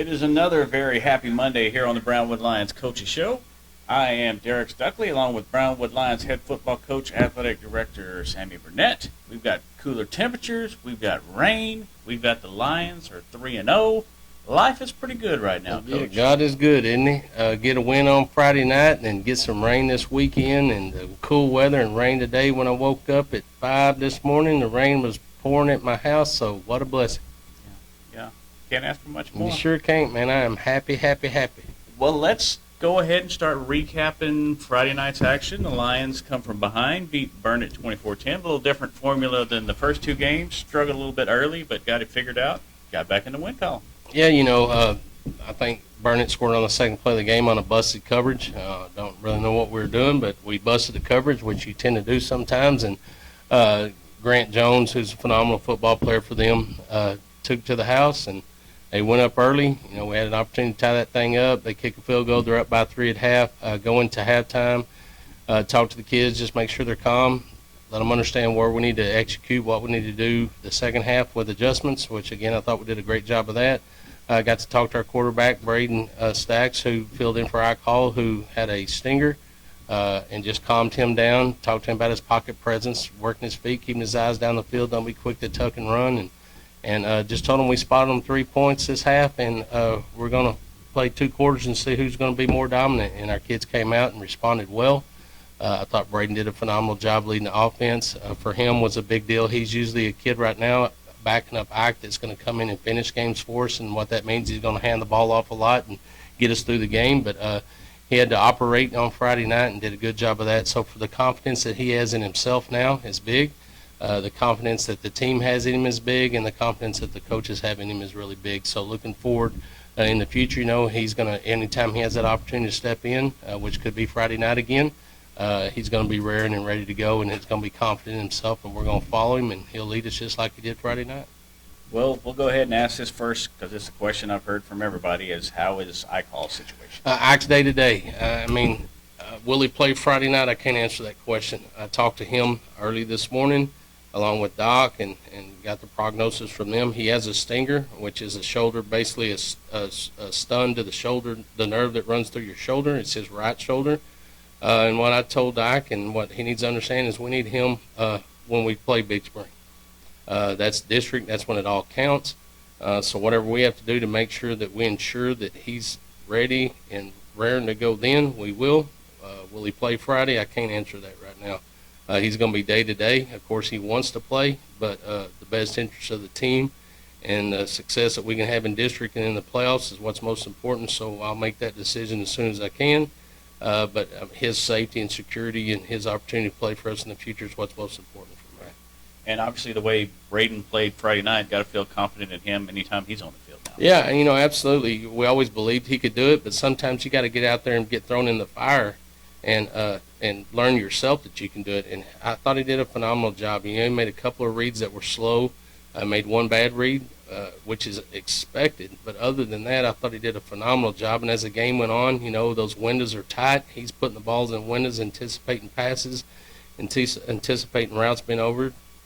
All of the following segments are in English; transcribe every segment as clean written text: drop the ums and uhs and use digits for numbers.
It is another very happy Monday here on the Brownwood Lions Coaches Show. I am Derek Stuckley, along with Brownwood Lions head football coach, athletic director Sammy Burnett. We've got cooler temperatures, we've got rain, we've got the Lions are 3-0. Life is pretty good right now, Yeah, Coach. God is good, isn't he? Get a win on Friday night and then get some rain this weekend and cool weather and rain today. When I woke up at 5 this morning, the rain was pouring at my house, so what a blessing. Yeah, can't ask for much more. You sure can't, man. I am happy, happy, happy. Well, let's go ahead and start recapping Friday night's action. The Lions come from behind, beat Burnett 24-10. A little different formula than the first two games. Struggled a little bit early, but got it figured out. Got back in the win column. Yeah, I think Burnett scored on the second play of the game on a busted coverage. Don't really know what we were doing, but we busted the coverage, which you tend to do sometimes. And Grant Jones, who's a phenomenal football player for them, took it to the house, and they went up early. We had an opportunity to tie that thing up. They kick a field goal. They're up by 3 at half. Go into halftime, talk to the kids, just make sure they're calm, let them understand where we need to execute, what we need to do the second half with adjustments, which, again, I thought we did a great job of that. Got to talk to our quarterback, Braden Stacks, who filled in for Ike Hall, who had a stinger, and just calmed him down, talked to him about his pocket presence, working his feet, keeping his eyes down the field, don't be quick to tuck and run, and just told him we spotted him 3 points this half, and we're going to play 2 quarters and see who's going to be more dominant. And our kids came out and responded well. I thought Braden did a phenomenal job leading the offense. For him was a big deal. He's usually a kid right now backing up Ike that's going to come in and finish games for us, and what that means, he's going to hand the ball off a lot and get us through the game. But he had to operate on Friday night and did a good job of that. So for the confidence that he has in himself now is big. The confidence that the team has in him is big, and the confidence that the coaches have in him is really big. So looking forward in the future, he's going to, anytime he has that opportunity to step in, which could be Friday night again, he's going to be raring and ready to go, and he's going to be confident in himself, and we're going to follow him, and he'll lead us just like he did Friday night. Well, we'll go ahead and ask this first, because it's a question I've heard from everybody, is how is Ike Hall's situation? Ike's day to day. Will he play Friday night? I can't answer that question. I talked to him early this morning, along with Doc, and got the prognosis from them. He has a stinger, which is a shoulder, basically a stun to the shoulder, the nerve that runs through your shoulder. It's his right shoulder. And what I told Ike and what he needs to understand is we need him when we play Big Spring. That's district. That's when it all counts. So whatever we have to do to make sure that we ensure that he's ready and raring to go then, we will. Will he play Friday? I can't answer that right now. He's going to be day-to-day. Of course, he wants to play, but the best interest of the team and the success that we can have in district and in the playoffs is what's most important. So I'll make that decision as soon as I can. But his safety and security and his opportunity to play for us in the future is what's most important for me. And obviously the way Braden played Friday night, got to feel confident in him anytime he's on the field now. Yeah, and absolutely. We always believed he could do it, but sometimes you got to get out there and get thrown in the fire and learn yourself that you can do it. And I thought he did a phenomenal job. He made a couple of reads that were slow. Made one bad read, which is expected. But other than that, I thought he did a phenomenal job. And as the game went on, those windows are tight. He's putting the balls in windows, anticipating passes, anticipating routes being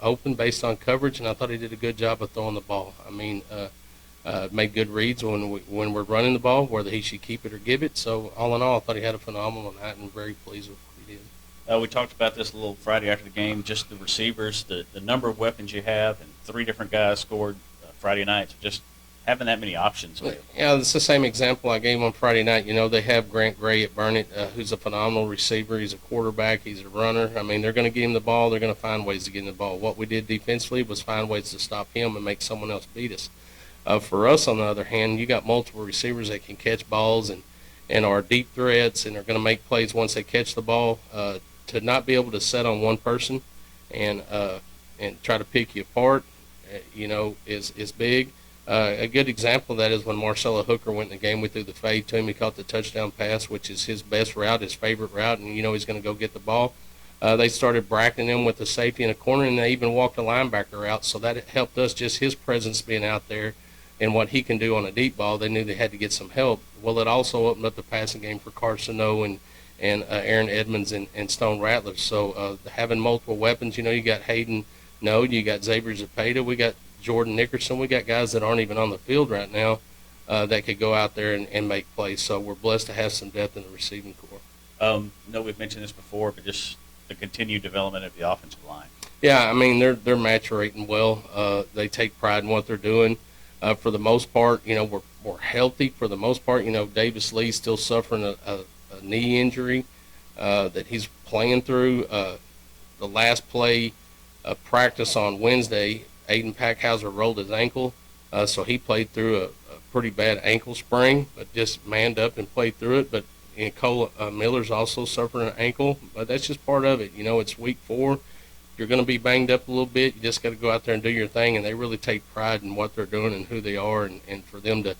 open based on coverage. And I thought he did a good job of throwing the ball. Made good reads when we're running the ball, whether he should keep it or give it. So all in all, I thought he had a phenomenal night and very pleased with what he did. We talked about this a little Friday after the game, just the receivers, the number of weapons you have, and 3 different guys scored Friday night. So just having that many options. Yeah, it's the same example I gave on Friday night. They have Grant Gray at Burnett, who's a phenomenal receiver. He's a quarterback. He's a runner. They're going to get him the ball. They're going to find ways to get him the ball. What we did defensively was find ways to stop him and make someone else beat us. For us, on the other hand, you got multiple receivers that can catch balls and are deep threats and are going to make plays once they catch the ball. To not be able to set on one person and try to pick you apart, is big. A good example of that is when Marcelo Hooker went in the game. We threw the fade to him. He caught the touchdown pass, which is his best route, his favorite route, and he's going to go get the ball. They started bracketing him with the safety in a corner, and they even walked a linebacker out, so that helped us, just his presence being out there and what he can do on a deep ball. They knew they had to get some help. Well, it also opened up the passing game for Carson O and Aaron Edmonds and Stone Rattler. So having multiple weapons, you got Hayden Node, you got Xavier Zapata, we got Jordan Nickerson, we got guys that aren't even on the field right now that could go out there and make plays. So we're blessed to have some depth in the receiving corps. No, we've mentioned this before, but just the continued development of the offensive line. Yeah, I mean they're maturating well. They take pride in what they're doing. For the most part, we're healthy for the most part. Davis Lee's still suffering a knee injury that he's playing through. The last play of practice on Wednesday, Aiden Packhauser rolled his ankle, so he played through a pretty bad ankle sprain, but just manned up and played through it. But Cole Miller's also suffering an ankle, but that's just part of it. It's week 4. You're going to be banged up a little bit. You just got to go out there and do your thing, and they really take pride in what they're doing and who they are. And for them to,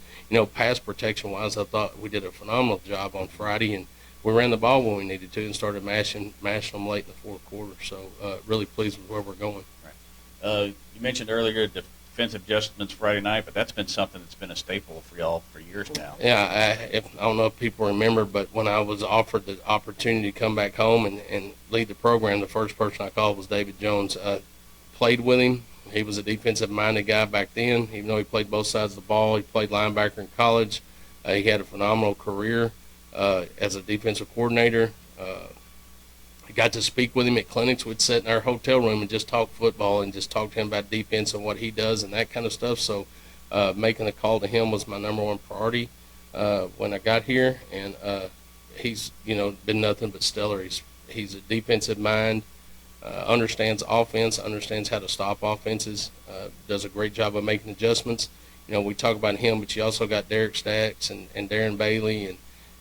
pass protection-wise, I thought we did a phenomenal job on Friday, and we ran the ball when we needed to and started mashing them late in the fourth quarter. So really pleased with where we're going. Right. You mentioned earlier defensive adjustments Friday night, but that's been something that's been a staple for y'all for years now. Yeah, I don't know if people remember, but when I was offered the opportunity to come back home and lead the program, the first person I called was David Jones. Played with him. He was a defensive-minded guy back then, even though he played both sides of the ball. He played linebacker in college. He had a phenomenal career as a defensive coordinator. I got to speak with him at clinics. We'd sit in our hotel room and just talk football and just talk to him about defense and what he does and that kind of stuff. So making a call to him was my number one priority when I got here. And he's, been nothing but stellar. He's a defensive mind, understands offense, understands how to stop offenses, does a great job of making adjustments. We talk about him, but you also got Derek Stacks and Darren Bailey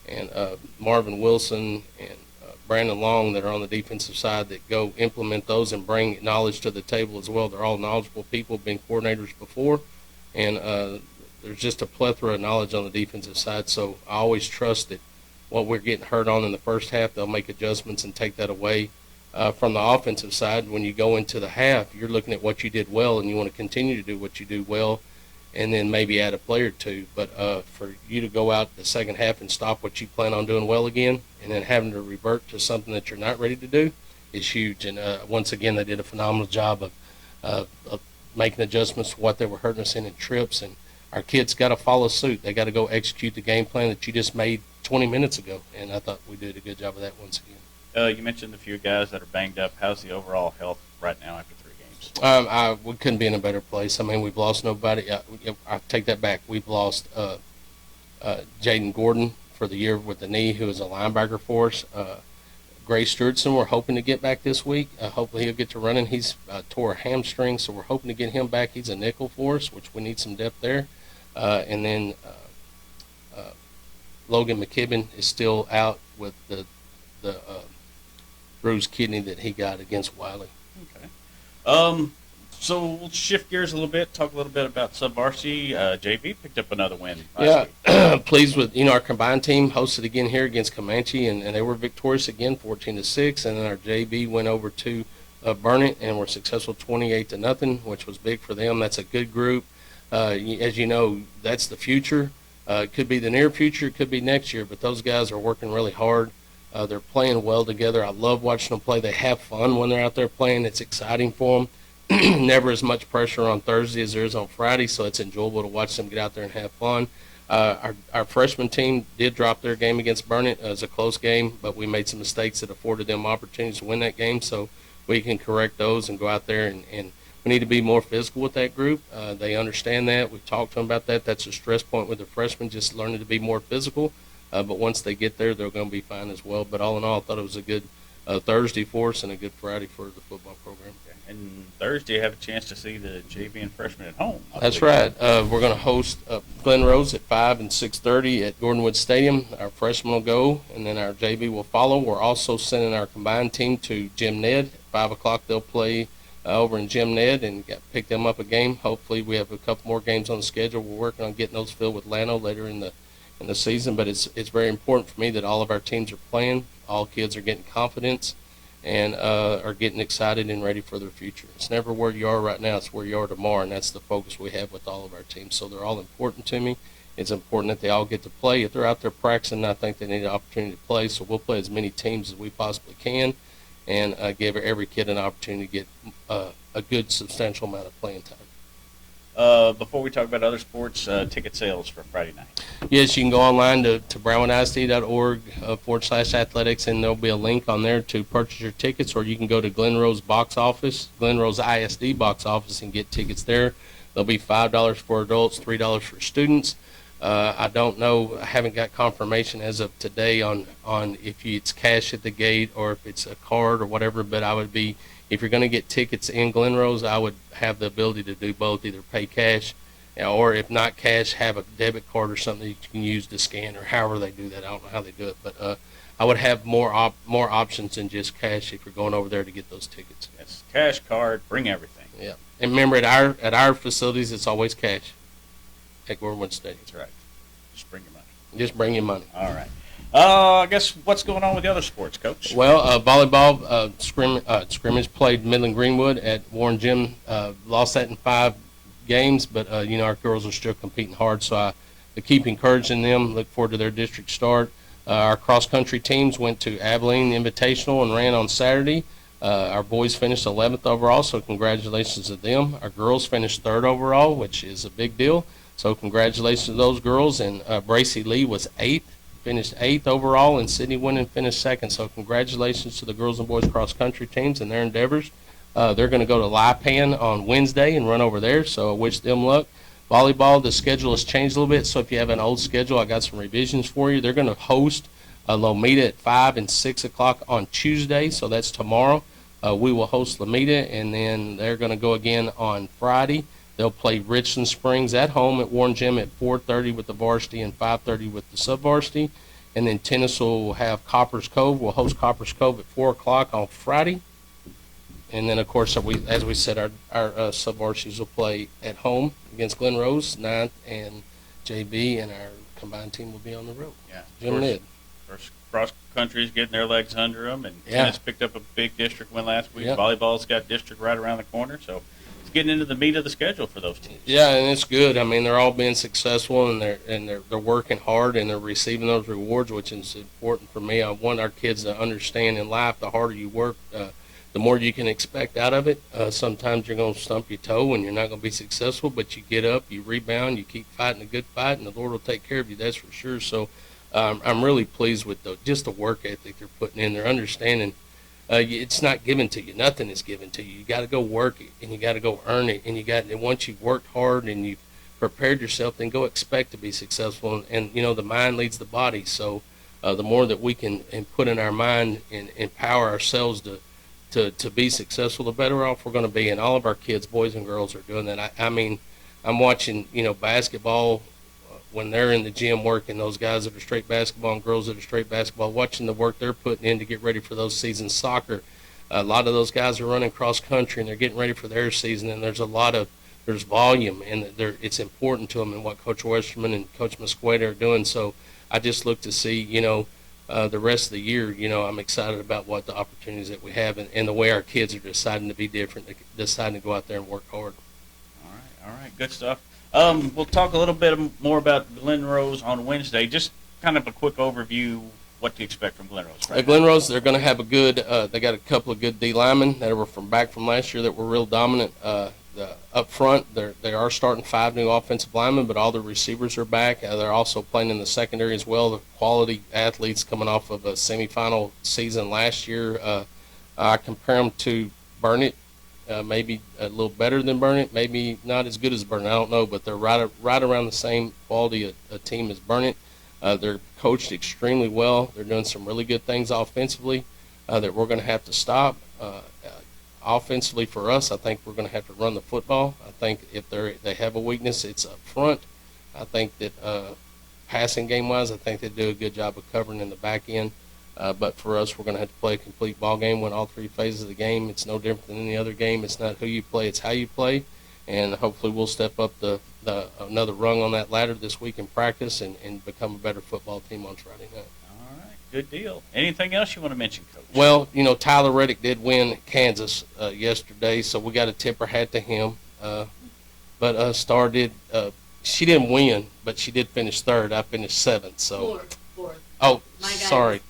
and Marvin Wilson and Brandon Long that are on the defensive side that go implement those and bring knowledge to the table as well. They're all knowledgeable people, been coordinators before, and there's just a plethora of knowledge on the defensive side. So I always trust that what we're getting hurt on in the first half, they'll make adjustments and take that away. From the offensive side, when you go into the half, you're looking at what you did well, and you want to continue to do what you do well, and then maybe add a play or two. But for you to go out the second half and stop what you plan on doing well again and then having to revert to something that you're not ready to do is huge. And once again, they did a phenomenal job of making adjustments to what they were hurting us in trips. And our kids got to follow suit. They got to go execute the game plan that you just made 20 minutes ago. And I thought we did a good job of that once again. You mentioned a few guys that are banged up. How's the overall health right now after 3 games? We couldn't be in a better place. I mean, we've lost nobody. I take that back. We've lost Jaden Gordon for the year with the knee, who is a linebacker for us. Gray Sturtson, we're hoping to get back this week. Hopefully he'll get to running. He's tore a hamstring, so we're hoping to get him back. He's a nickel for us, which we need some depth there. And then Logan McKibben is still out with the bruised kidney that he got against Wiley. Okay. So we'll shift gears a little bit, talk a little bit about sub-varsity. JV picked up another win last week. Pleased with, our combined team hosted again here against Comanche, and they were victorious again, 14-6. And then our JV went over to Burnett and were successful 28-0, which was big for them. That's a good group. As you know, that's the future. It could be the near future, it could be next year, but those guys are working really hard. They're playing well together. I love watching them play. They have fun when they're out there playing. It's exciting for them. Never as much pressure on Thursday as there is on Friday, so it's enjoyable to watch them get out there and have fun. Our freshman team did drop their game against Burnett. It was a close game, but we made some mistakes that afforded them opportunities to win that game, so we can correct those and go out there and we need to be more physical with that group. They understand that. We've talked to them about that. That's a stress point with the freshmen, just learning to be more physical. But once they get there, they're going to be fine as well. But all in all, I thought it was a good Thursday for us and a good Friday for the football program. And Thursday, you have a chance to see the JV and freshmen at home. That's right. We're going to host Glen Rose at 5 and 6:30 at Gordonwood Stadium. Our freshmen will go, and then our JV will follow. We're also sending our combined team to Jim Ned. At 5 o'clock, they'll play over in Jim Ned and pick them up a game. Hopefully, we have a couple more games on the schedule. We're working on getting those filled with Lano later in the season, but it's very important for me that all of our teams are playing. All kids are getting confidence and are getting excited and ready for their future. It's never where you are right now, it's where you are tomorrow, and that's the focus we have with all of our teams. So they're all important to me. It's important that they all get to play. If they're out there practicing, I think they need an opportunity to play, so we'll play as many teams as we possibly can and give every kid an opportunity to get a good substantial amount of playing time. Before we talk about other sports, ticket sales for Friday night. Yes, you can go online to brownwoodisd.org/athletics, and there'll be a link on there to purchase your tickets, or you can go to Glenrose box office, Glenrose ISD box office, and get tickets there. They'll be $5 for adults, $3 for students. I don't know. I haven't got confirmation as of today on if it's cash at the gate or if it's a card or whatever. But I would be, if you're going to get tickets in Glenrose, I would have the ability to do both, either pay cash or if not cash, have a debit card or something that you can use to scan or however they do that. I don't know how they do it, but I would have more options than just cash if you're going over there to get those tickets. Yes, cash, card, bring everything. Yeah, and remember at our facilities, it's always cash at Brownwood Stadium. That's right. Just bring your money. Just bring your money. All right. I guess what's going on with the other sports, Coach? Well, volleyball scrimmage played Midland Greenwood at Warren Gym. Lost that in 5 games, but our girls are still competing hard. So I keep encouraging them. Look forward to their district start. Our cross country teams went to Abilene Invitational and ran on Saturday. Our boys finished 11th overall, so congratulations to them. Our girls finished 3rd overall, which is a big deal. So congratulations to those girls. And Bracy Lee was 8th, finished 8th overall, and Sydney Winnan finished 2nd. So congratulations to the girls and boys cross country teams and their endeavors. They're going to go to Lipan on Wednesday and run over there, so I wish them luck. Volleyball, the schedule has changed a little bit, so if you have an old schedule, I got some revisions for you. They're going to host Lomita at 5 and 6 o'clock on Tuesday, so that's tomorrow. We will host Lomita, and then they're going to go again on Friday. They'll play Richland Springs at home at Warren Gym at 4:30 with the varsity and 5:30 with the sub-varsity. And then tennis will have Coppers Cove. We'll host Coppers Cove at 4 o'clock on Friday. And then, of course, as we said, our sub-varsities will play at home against Glenrose, 9th, and JB, and our combined team will be on the road. Yeah. Jim Lid. First cross country's getting their legs under them, and tennis picked up a big district win last week. Yep. Volleyball's got district right around the corner, so it's getting into the meat of the schedule for those teams. Yeah, and it's good. I mean, they're all being successful, and they're working hard, and they're receiving those rewards, which is important for me. I want our kids to understand in life, the harder you work, the more you can expect out of it. Sometimes you're going to stump your toe and you're not going to be successful, but you get up, you rebound, you keep fighting a good fight, and the Lord will take care of you, that's for sure. So I'm really pleased with just the work ethic they're putting in. They're understanding it's not given to you. Nothing is given to you. You got to go work it, and you got to go earn it, and once you've worked hard and you've prepared yourself, then go expect to be successful. And the mind leads the body. So the more that we can put in our mind and empower ourselves to be successful, the better off we're going to be. And all of our kids, boys and girls, are doing that. I mean, I'm watching, basketball when they're in the gym working, those guys that are straight basketball and girls that are straight basketball, watching the work they're putting in to get ready for those seasons. Soccer, a lot of those guys are running cross country and they're getting ready for their season, and there's volume, and it's important to them, and what Coach Westerman and Coach Musqueda are doing. So I just look to see, the rest of the year, I'm excited about what the opportunities that we have, and the way our kids are deciding to be different, deciding to go out there and work hard. All right, good stuff. We'll talk a little bit more about Glenrose on Wednesday. Just kind of a quick overview, what to expect from Glenrose. Right Glenrose, they're going to have they got a couple of good D linemen that were back from last year that were real dominant. Up front, they are starting 5 new offensive linemen, but all the receivers are back. They're also playing in the secondary as well. The quality athletes coming off of a semifinal season last year. I compare them to Burnett, maybe a little better than Burnett, maybe not as good as Burnett. I don't know, but they're right around the same quality a team as Burnett. They're coached extremely well. They're doing some really good things offensively that we're going to have to stop. Offensively for us, I think we're going to have to run the football. I think if they have a weakness, it's up front. I think that passing game-wise, I think they do a good job of covering in the back end. But for us, we're going to have to play a complete ball game, win all 3 phases of the game. It's no different than any other game. It's not who you play, it's how you play. And hopefully we'll step up another rung on that ladder this week in practice and become a better football team on Friday night. Good deal. Anything else you want to mention, Coach? Well, Tyler Reddick did win Kansas yesterday, so we got a temper hat to him. But Star did. She didn't win, but she did finish 3rd. I finished 7th. So. Fourth. Oh, sorry.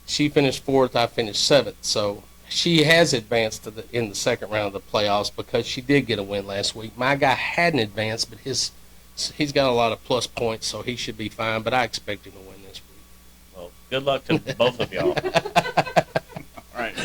She finished 4th. I finished 7th. So She has advanced in the second round of the playoffs because she did get a win last week. My guy hadn't advanced, but he's got a lot of plus points, so he should be fine. But I expect him to win this week. Well, good luck to both of y'all. All right.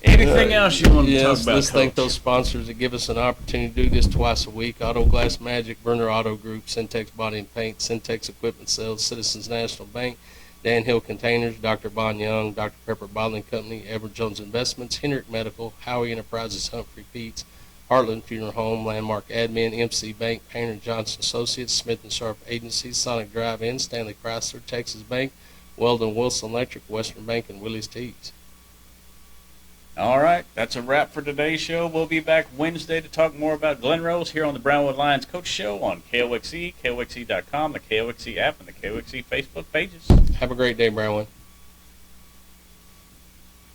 Anything else you want to talk about, let's Coach? thank those sponsors that give us an opportunity to do this twice a week. Auto Glass Magic, Burner Auto Group, Syntex Body and Paint, Syntex Equipment Sales, Citizens National Bank, Dan Hill Containers, Dr. Bon Young, Dr. Pepper Bottling Company, Edward Jones Investments, Hendrick Medical, Howie Enterprises, Humphrey Peets, Heartland Funeral Home, Landmark Admin, MC Bank, Painter Johnson Associates, Smith & Sharp Agency, Sonic Drive-In, Stanley Chrysler, Texas Bank, Weldon Wilson Electric, Western Bank, and Willie's Teas. All right, that's a wrap for today's show. We'll be back Wednesday to talk more about Glen Rose here on the Brownwood Lions Coach Show on KOXE, KOXE.com, the KOXE app, and the KOXE Facebook pages. Have a great day, Brownwood.